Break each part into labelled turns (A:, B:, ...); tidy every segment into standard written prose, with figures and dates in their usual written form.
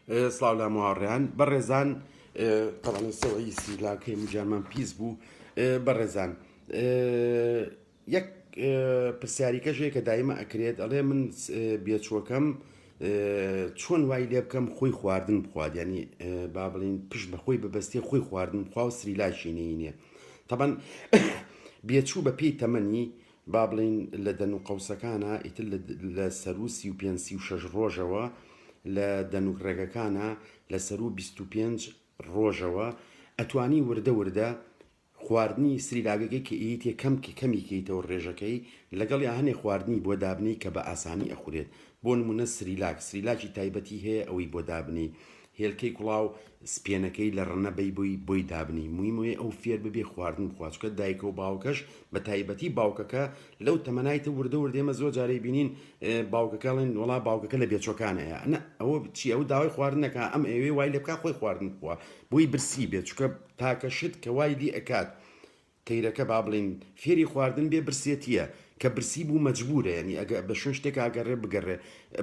A: سڵاو لە ماوەڕێیان بەڕێزان تەڵانسەوەی سیلاکەی مجارمان پیس بوو بەڕێزان یەک پرسیاریکەژێک کە دایمە ئەکرێت ئەڵێ من بێچووەکەم چۆن وای لێ بکەم خۆی خواردن بخوات ینی با بڵین پشت بە خۆی ببەستێ خۆی خواردن بخوا و سریلاشی نینە تەبەن بێچوو بە پێی تەمەنی با بڵین لە دەن و قەوسەکانە ئیتر لە سەروسی و 5 ڕۆژەوە لە دەنوک ڕێگەکانە لە سەر و 25 ڕۆژەوە ئەتوانی وردە وردە خواردنی سریلاگەکەی کە ئیتێ کەمی کەیتەوە ڕێژەکەی لەگەڵ هەنێ خواردنی بۆ دابنی کە بە ئاسانی ئەخورێت بۆ نمونە سریلاکی تایبەتی هەیە ئەوەی بۆ دابنی هێلکەی کوڵاو سپێنەکەی لە ڕەنەبەی بۆی دابنی مویموێ ئەو فێر ببێ خواردن بخواتکە دایکە و باوکەش بە تایبەتی باوکەکە لەو تەمەنایتە وردە وردێمە زۆر جارەی بینین باوکەکەڵێن وڵا باوکەکە لە بێچۆکانەیە نە ئەوە چی ئەو داوای خواردنەکە ئەم ئێوێ وای لێ بکە خۆی خواردن بخوا بۆی برسی بێت چکە تاکەشت کە وای دی ئەکات تەیرەکە با بڵین فێری خواردن بێ برسێتیە کە برسی بوو مەجبورە ینی ئەگە بە شوێن شتێک ئاگەڕێ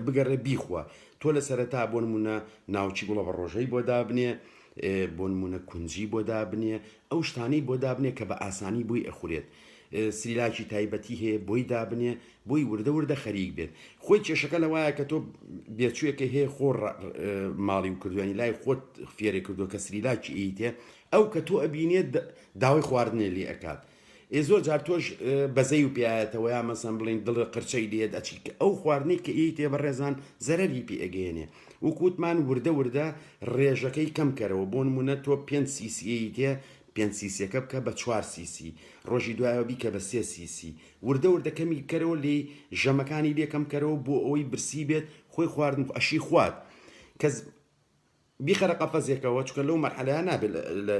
A: بگەڕێ بیخوا تۆ لە سەرەتا بۆ نمونە ناوچی گوڵە بە ڕۆژەی بۆ دابنێ بۆ نمونە کونجی بۆ دابنێ ئەو شتانەی بۆ دابنێ کە بە ئاسانی بووی ئەخورێت سریلاکی تایبەتی هەیە بۆی دابنێ بۆی وردە وردە خەریک بێت خۆی کێشەکە لەوایە کە تۆ بێچوویەکە هەیە خۆ ماڵی و کردوانی لای خۆت فێری کردو کە سریلاکی ئیتێ ئەو کە تۆ ئەبینێت داوای خواردنێ لێ ئەکات زۆر جار تۆش بەزەی و پیایەتەوە یا مەسەن بڵین دڵ قرچەی لێت ئەچی ئەو خواردنی کە ئیتێ بەڕێزان زەرەری پێ ئەگەێنێ وکووتمان وردە وردە ڕێژەکەی کەم کەرەوە بۆ نمونە تۆ 5 سیسی تێ 5 سیسیەکە بکە بە 4 سیسی ڕۆژی دوایەوە بیکە بە 3 سیسی وردە وردە کەمی کەرەوە لێ ژەمەکانی لێکەم کەرەوە بۆ ئەوەی برسی بێت خۆی خواردن ئەشی خوارد کەس بیخەرە قەفەزێکەوە چکە لەو مەرحەلەیە نابێت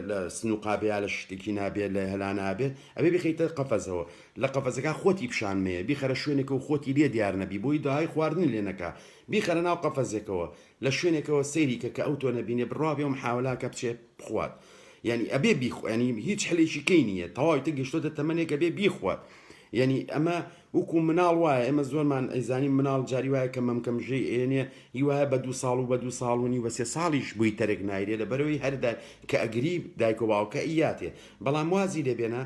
A: لە سنووقابێ لە شتێکی نابێت لە هەلا نابێت ئەبێ بخیتە قەفەزەوە لە قەفەزەکە خۆتی پیشانمەیە بیخەرە شوێنێکە و خۆتی لێ دیار نەبی بۆی داهای خواردن لێنەکە بیخەرە ناو قەفەزێکەوە لە شوێنێکەوە سەیری کە ئەو تۆ نەبینێ بڕابێ و محاولاکە بچێ بخوات ینی ئەبێ ینی هیچ هەلێکی کەی نییە تەواوی تە گەشتۆتە تەمەنێک ئەبێ بیخوات ینی ئەمە وەکو مناڵ وایە ئێمە زۆرمان ئەیزانی مناڵ جاری وایە کە مەمکەمژەی ئێنێ هیوایە بە 2 ساڵ و بە 2 ساڵونی وە 3 ساڵیش بووی تەرێک نایرێ لە بەرەوەی هەردا کە ئەگری دایک و باوکە ئیاتێ بەڵام وازی لێبێنە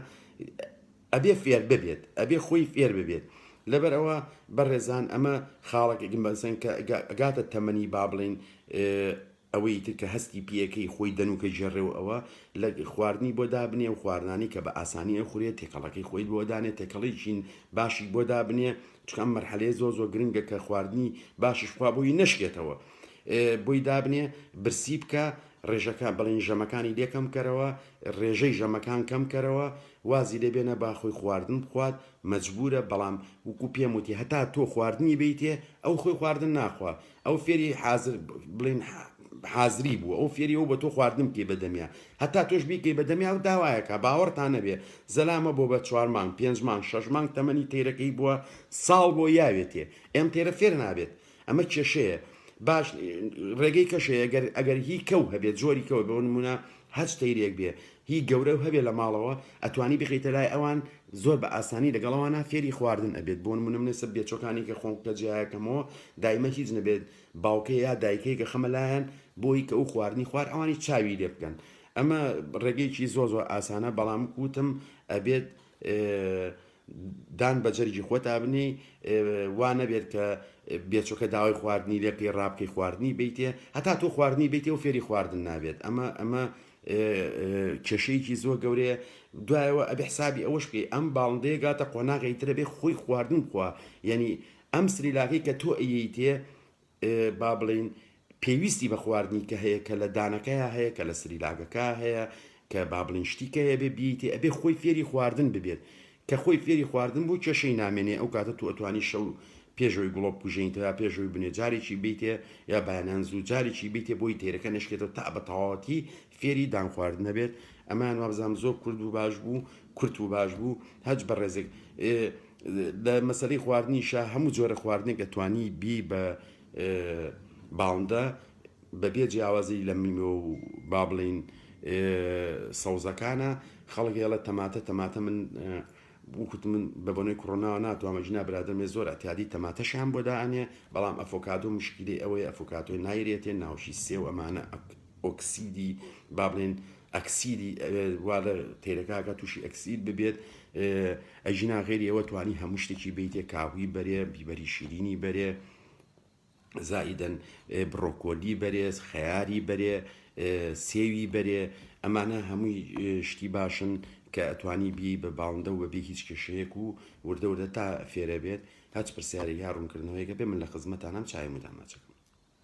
A: ئەبێ فێر ببێت ئەبێ خۆی فێر ببێت لەبەرەوە بەڕێزان ئەمە خاڵێکی بەسەن کە ئەگاتە تەمەنی با بڵین ئەوەی تر کە هەستی پیەکەی خۆی دەنوکە ژێڕێ و ئەوە لە خواردنی بۆ دابنێ و خواردانی کە بە ئاسانی ئەخورێت تێکەڵەکەی خۆی بۆ دانێت تێکەڵی چین باشی بۆ دابنێ چکەم مەرحەلەیە زۆر گرنگە کە خواردنی باشش خوا بۆی نەشکێتەوە بۆی دابنێ برسی بکە ڕێژەکە بڵین ژەمەکانی لێکەم کەرەوە ڕێژەی ژەمەکان کەم کەرەوە وازی لێبێنە باخۆی خواردن بخوات مەجبورە بەڵام وکو پێم وتی هەتا تۆ خواردنی بیتێ ئەو خۆی خواردن ناخوا ئەو فێری حازر بڵین حازری بوو ئەو فێری ئەو بە تۆ خواردن بکەی بەدەمیا هەتا تۆش بیکەی بەدەمیا و داوایەکە باوەڕتان نەبێ زەلامە بۆ بە 4 مانگ 5 مانگ 6 مانگ تەمەنی تێرەکەی بووە ساڵ بۆ یاوێتێ ئێم تێرە فێر نابێت ئەمە کێشەیە باش ڕێگەی کەشەیە ئەگەر هی کەو هەبێت زۆری کەوە بە نمونە هەچ تەیرێک بێ هی گەورە و هەبێ لە ماڵەوە ئەتوانی بخیتە لای ئەوان زۆر بە ئاسانی لەگەڵەوەنا فێری خواردن ئەبێت بۆ نمونە منێسە بێچۆکانی کە خۆنکە جیایەکەمەوە دایمە هیچ نەبێت باوکەی یا دایکەی کە خەمەلایەن بۆی کە ئەو خواردنی خوارد ئەوانی چاوی لێ بکەن ئەمە ڕێگەیەکی زۆر ئاسانە بەڵام کوتم ئەبێت دان بەجەرجی خۆت ئابنی وانە بێت کە بێچۆکە داوای خواردنی لێکەی ڕابکەی خواردنی بیتێ هەتا تۆ خواردنی بیتێ و فێری خواردن نابێت ئەمە کێشەیەکی زۆر گەورەیە دوایەوە ئەبێ حسابی ئەوەش بکەی ئەم باڵندەیە گاتە قۆناغی ترە بێ خۆی خواردن بخوا یعنی ئەم سریلاکەی کە تۆ ئەیتێ با بڵین پێویستی بە خواردنی کە هەیە کە لە دانەکەیە هەیە کە لە سریلاگەکە هەیە کە با بڵین شتیکە هەیە بێ بیتێ ئەبێ خۆی فێری خواردن ببێت کە خۆی فێری خواردن بوو کێشەی نامێنێ ئەو کاتە تو ئەتوانی شەو پێشەوەی گوڵۆپ کوژینتەوە پێشەوەی بنێ جارێکی بیتێ یا بەیانان زوو جارێکی بیتێ بۆی تێرەکە نشکێتەوە تا بە تەواوەتی فێری دان خواردن نەبێت ئەمان وابزانام زۆر کورد و باش بوو کورت و باش بوو هەج بە ڕێزێک لە مەسەلەی خواردنیشە هەموو جۆرە خواردنێک دەتوانی بی بە باڵندە بەبێ جیاوازی لە میمە و با بڵین سەوزەکانە خەڵک هێڵە تەماتە من وکوت من بە بۆنەی کۆڕۆناوە ناتوانمەژنا برادرمێ زۆر ئەتیادی تەماتەشیان بۆ داانێ بەڵام ئەفۆکادۆ مشکلی ئەوەیە ئەفۆکاتۆی نایرێتێ ناوشی سێ و ئەمانە ئۆکسیدی با بڵێن ئەکسیدی وا لە تێرەکەکە تووشی ئەکسید ببێت ئەژینا غێری ئەوە توانی هەموو شتێکی بیتێ کاهوی بەرێ بیبەری شیرینی بەرێ زائیدەن بڕۆکۆلی بەرێز خەیاری بەرێ سێوی بەرێ ئەمانە هەمووی شتی باشن کە ئەتوانی بی بە باڵندە و بەبێ هیچ کێشەیەک و وردە تا فێرە بێت هەچ پرسیارێک یا ڕوونکردنەوەیەکە بێ من لە خزمەتانم چای مداماچەکەم